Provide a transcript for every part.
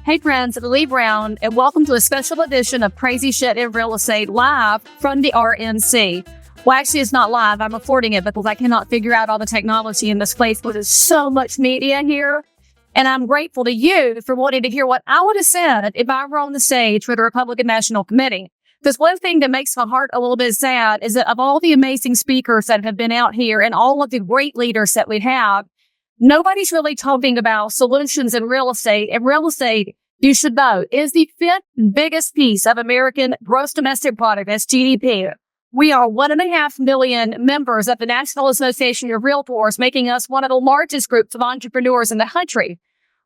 Hey friends, it's Leigh Brown, and welcome to a special edition of Crazy Shit in Real Estate live from the RNC. Well, actually, it's not live. I'm recording it because I cannot figure out all the technology in this place because there's so much media here. And I'm grateful to you for wanting to hear what I would have said if I were on the stage for the Republican National Committee. Because one thing that makes my heart a little bit sad is that of all the amazing speakers that have been out here and all of the great leaders that we have, nobody's really talking about solutions in real estate. And real estate, you should know, is the fifth biggest piece of American gross domestic product, that's GDP. We are 1.5 million members of the National Association of Realtors, making us one of the largest groups of entrepreneurs in the country.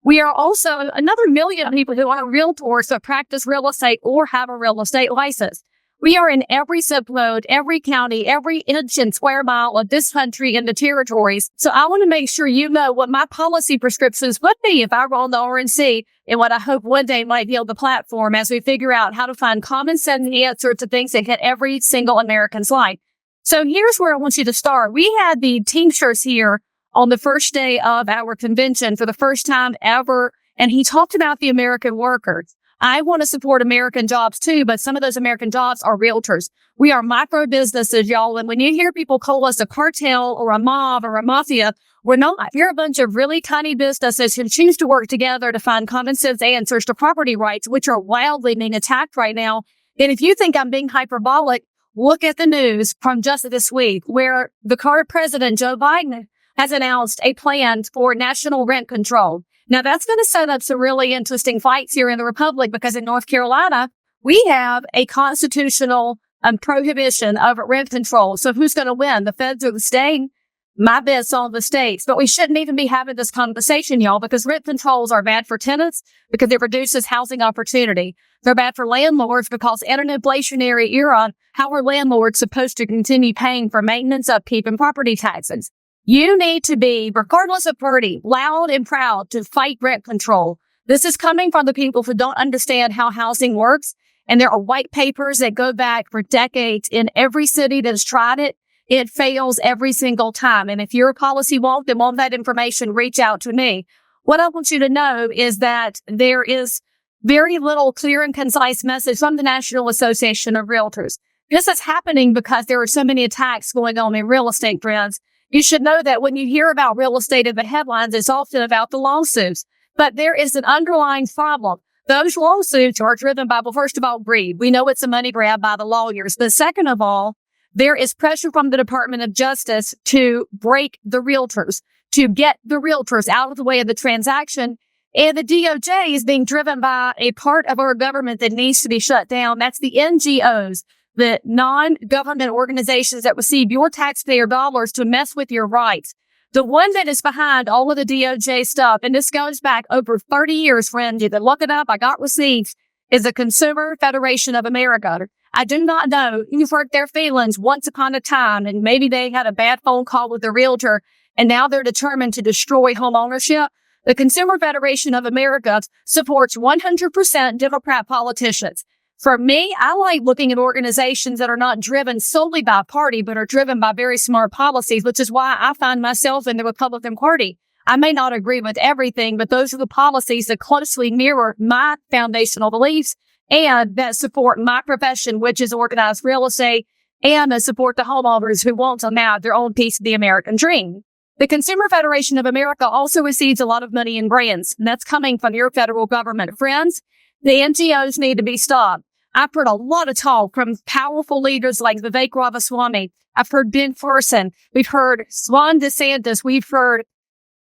We are also another million people who are realtors that practice real estate or have a real estate license. We are in every zip code, every county, every inch and square mile of this country and the territories. So I want to make sure you know what my policy prescriptions would be if I were on the RNC and what I hope one day might be on the platform as we figure out how to find common sense answers to things that hit every single American's life. So here's where I want you to start. We had the Teamsters here on the first day of our convention for the first time ever, and he talked about the American workers. I want to support American jobs too, but some of those American jobs are realtors. We are micro businesses, y'all. And when you hear people call us a cartel or a mob or a mafia, we're not. You're a bunch of really tiny businesses who choose to work together to find common sense answers to property rights, which are wildly being attacked right now. And if you think I'm being hyperbolic, look at the news from just this week, where the current president, Joe Biden, has announced a plan for national rent control. Now, that's going to set up some really interesting fights here in the Republic because in North Carolina, we have a constitutional prohibition of rent control. So who's going to win, the feds or the state? My bet's on the states. But we shouldn't even be having this conversation, y'all, because rent controls are bad for tenants because it reduces housing opportunity. They're bad for landlords because in an inflationary era, how are landlords supposed to continue paying for maintenance, upkeep, and property taxes? You need to be, regardless of party, loud and proud to fight rent control. This is coming from the people who don't understand how housing works. And there are white papers that go back for decades in every city that's tried it. It fails every single time. And if you're a policy wonk and want that information, reach out to me. What I want you to know is that there is very little clear and concise message from the National Association of Realtors. This is happening because there are so many attacks going on in real estate, friends. You should know that when you hear about real estate in the headlines, it's often about the lawsuits. But there is an underlying problem. Those lawsuits are driven by, well, first of all, greed. We know it's a money grab by the lawyers. But second of all, there is pressure from the Department of Justice to break the realtors, to get the realtors out of the way of the transaction. And the DOJ is being driven by a part of our government that needs to be shut down. That's the NGOs. The non-government organizations that receive your taxpayer dollars to mess with your rights. The one that is behind all of the DOJ stuff, and this goes back over 30 years, friend, you can look it up, I got receipts, is the Consumer Federation of America. I do not know, you've hurt their feelings once upon a time, and maybe they had a bad phone call with the realtor, and now they're determined to destroy homeownership. The Consumer Federation of America supports 100% Democrat politicians. For me, I like looking at organizations that are not driven solely by party, but are driven by very smart policies, which is why I find myself in the Republican Party. I may not agree with everything, but those are the policies that closely mirror my foundational beliefs and that support my profession, which is organized real estate, and that support the homeowners who want to have their own piece of the American dream. The Consumer Federation of America also receives a lot of money in grants, and that's coming from your federal government. Friends, the NGOs need to be stopped. I've heard a lot of talk from powerful leaders like Vivek Ramaswamy. I've heard Ben Carson. We've heard Ron DeSantis. We've heard,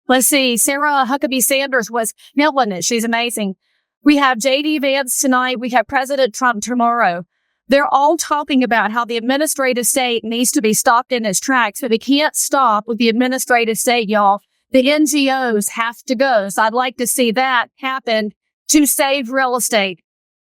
Sarah Huckabee Sanders was nailing it. She's amazing. We have J.D. Vance tonight. We have President Trump tomorrow. They're all talking about how the administrative state needs to be stopped in its tracks, but they can't stop with the administrative state, y'all. The NGOs have to go. So I'd like to see that happen to save real estate.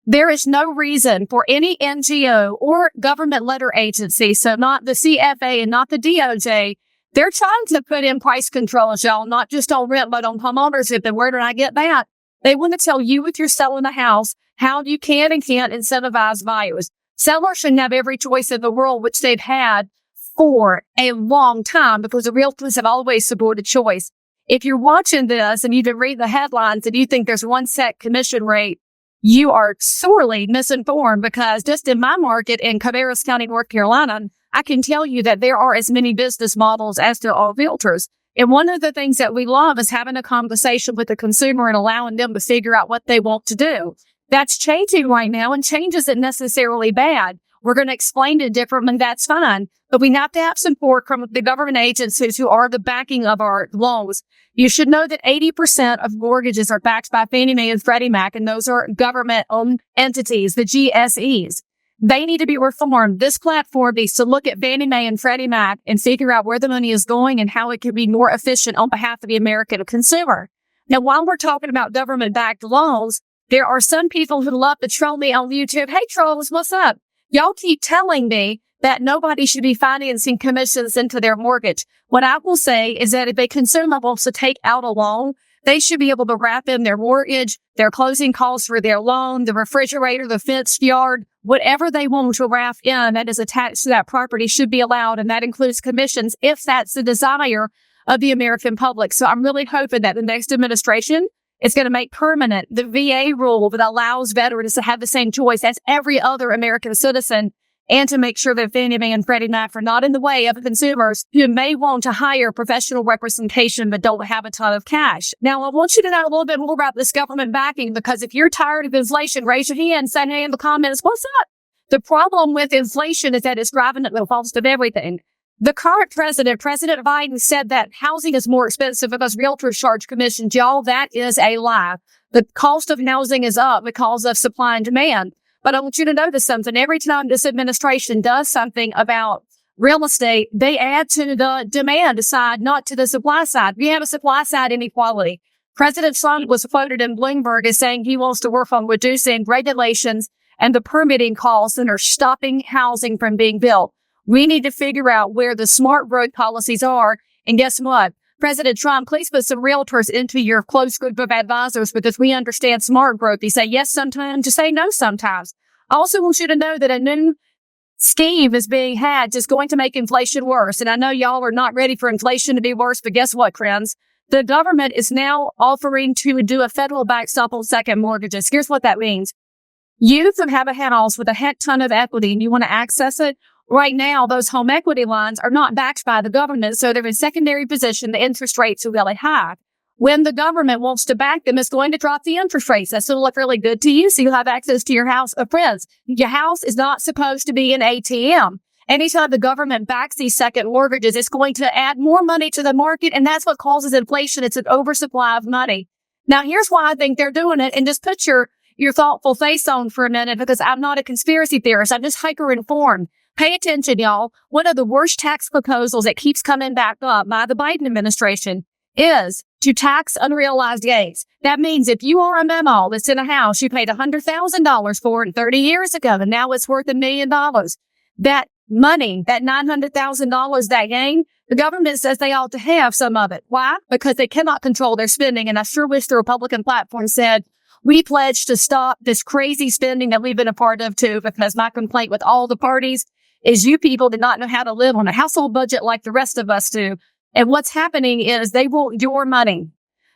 There is no reason for any NGO or government letter agency, so not the CFA and not the DOJ. They're trying to put in price controls, y'all, not just on rent, but on homeownership. And where did I get that? They want to tell you if you're selling a house, how you can and can't incentivize buyers. Sellers shouldn't have every choice in the world, which they've had for a long time because the realtors have always supported choice. If you're watching this and you can read the headlines and you think there's one set commission rate, you are sorely misinformed, because just in my market in Cabarrus County, North Carolina, I can tell you that there are as many business models as there are realtors. And one of the things that we love is having a conversation with the consumer and allowing them to figure out what they want to do. That's changing right now, and change isn't necessarily bad. We're going to explain it differently. That's fine. But we have to have support from the government agencies who are the backing of our loans. You should know that 80% of mortgages are backed by Fannie Mae and Freddie Mac, and those are government-owned entities, the GSEs. They need to be reformed. This platform needs to look at Fannie Mae and Freddie Mac and figure out where the money is going and how it can be more efficient on behalf of the American consumer. Now, while we're talking about government-backed loans, there are some people who love to troll me on YouTube. Hey, trolls, what's up? Y'all keep telling me that nobody should be financing commissions into their mortgage. What I will say is that if a consumer wants to take out a loan, they should be able to wrap in their mortgage, their closing costs for their loan, the refrigerator, the fenced yard, whatever they want to wrap in that is attached to that property should be allowed. And that includes commissions if that's the desire of the American public. So I'm really hoping that the next administration is going to make permanent the VA rule that allows veterans to have the same choice as every other American citizen, and to make sure that Fannie Mae and Freddie Mac are not in the way of consumers who may want to hire professional representation but don't have a ton of cash. Now, I want you to know a little bit more about this government backing, because if you're tired of inflation, raise your hand, say hey in the comments, what's up? The problem with inflation is that it's driving up the cost of everything. The current president, President Biden, said that housing is more expensive because realtors charge commissions. Y'all, that is a lie. The cost of housing is up because of supply and demand. But I want you to notice something. Every time this administration does something about real estate, they add to the demand side, not to the supply side. We have a supply side inequality. President Trump was quoted in Bloomberg as saying he wants to work on reducing regulations and the permitting costs that are stopping housing from being built. We need to figure out where the smart growth policies are. And guess what? President Trump, please put some realtors into your close group of advisors, because we understand smart growth. You say yes sometimes, you say no sometimes. I also want you to know that a new scheme is being had just going to make inflation worse. And I know y'all are not ready for inflation to be worse, but guess what, friends? The government is now offering to do a federal backstop on second mortgages. Here's what that means. You can have a house with a heck ton of equity and you want to access it. Right now, those home equity lines are not backed by the government, so they're in secondary position. The interest rates are really high. When the government wants to back them, it's going to drop the interest rates. That's going to look really good to you, so you'll have access to your house. Friends, your house is not supposed to be an ATM. Anytime the government backs these second mortgages, it's going to add more money to the market, and that's what causes inflation. It's an oversupply of money. Now, here's why I think they're doing it, and just put your thoughtful face on for a minute, because I'm not a conspiracy theorist. I'm just hyper-informed. Pay attention, y'all. One of the worst tax proposals that keeps coming back up by the Biden administration is to tax unrealized gains. That means if you are a memo that's in a house, you paid $100,000 for it 30 years ago, and now it's worth $1 million. That money, that $900,000, that gain, the government says they ought to have some of it. Why? Because they cannot control their spending. And I sure wish the Republican platform said, we pledge to stop this crazy spending that we've been a part of too, because my complaint with all the parties is you people did not know how to live on a household budget like the rest of us do. And what's happening is they want your money.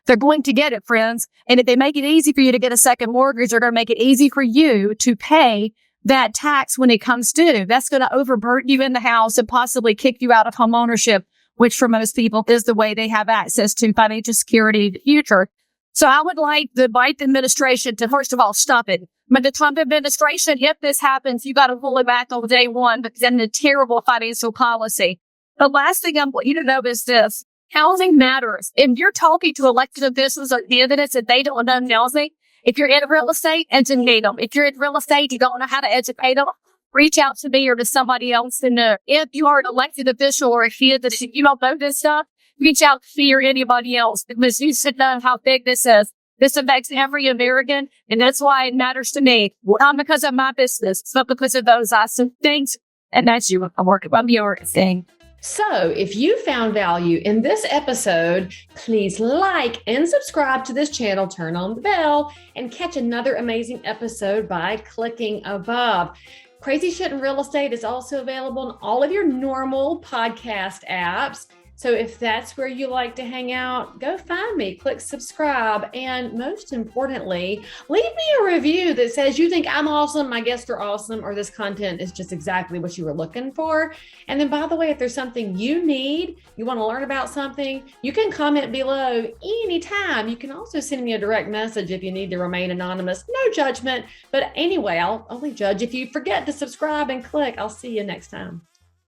They're going to get it, friends. And if they make it easy for you to get a second mortgage, they're going to make it easy for you to pay that tax when it comes due. That's going to overburden you in the house and possibly kick you out of homeownership, which for most people is the way they have access to financial security in the future. So I would like the Biden administration to, first of all, stop it. But the Trump administration, if this happens, you got to pull it back on day one, because then the terrible financial policy. The last thing I want you to know is this. Housing matters. If you're talking to elected officials on the evidence that they don't know housing, if you're in real estate, educate them. If you're in real estate, you don't know how to educate them, reach out to me or to somebody else to know. If you are an elected official or if you don't know this stuff, reach out to me or anybody else, because you should know how big this is. This affects every American, and that's why it matters to me. Not because of my business, but because of those awesome things. And that's you. I'm your thing. So if you found value in this episode, please like and subscribe to this channel, turn on the bell, and catch another amazing episode by clicking above. Crazy Shit in Real Estate is also available on all of your normal podcast apps. So if that's where you like to hang out, go find me, click subscribe. And most importantly, leave me a review that says you think I'm awesome, my guests are awesome, or this content is just exactly what you were looking for. And then, by the way, if there's something you need, you want to learn about something, you can comment below anytime. You can also send me a direct message if you need to remain anonymous. No judgment. But anyway, I'll only judge if you forget to subscribe and click. I'll see you next time.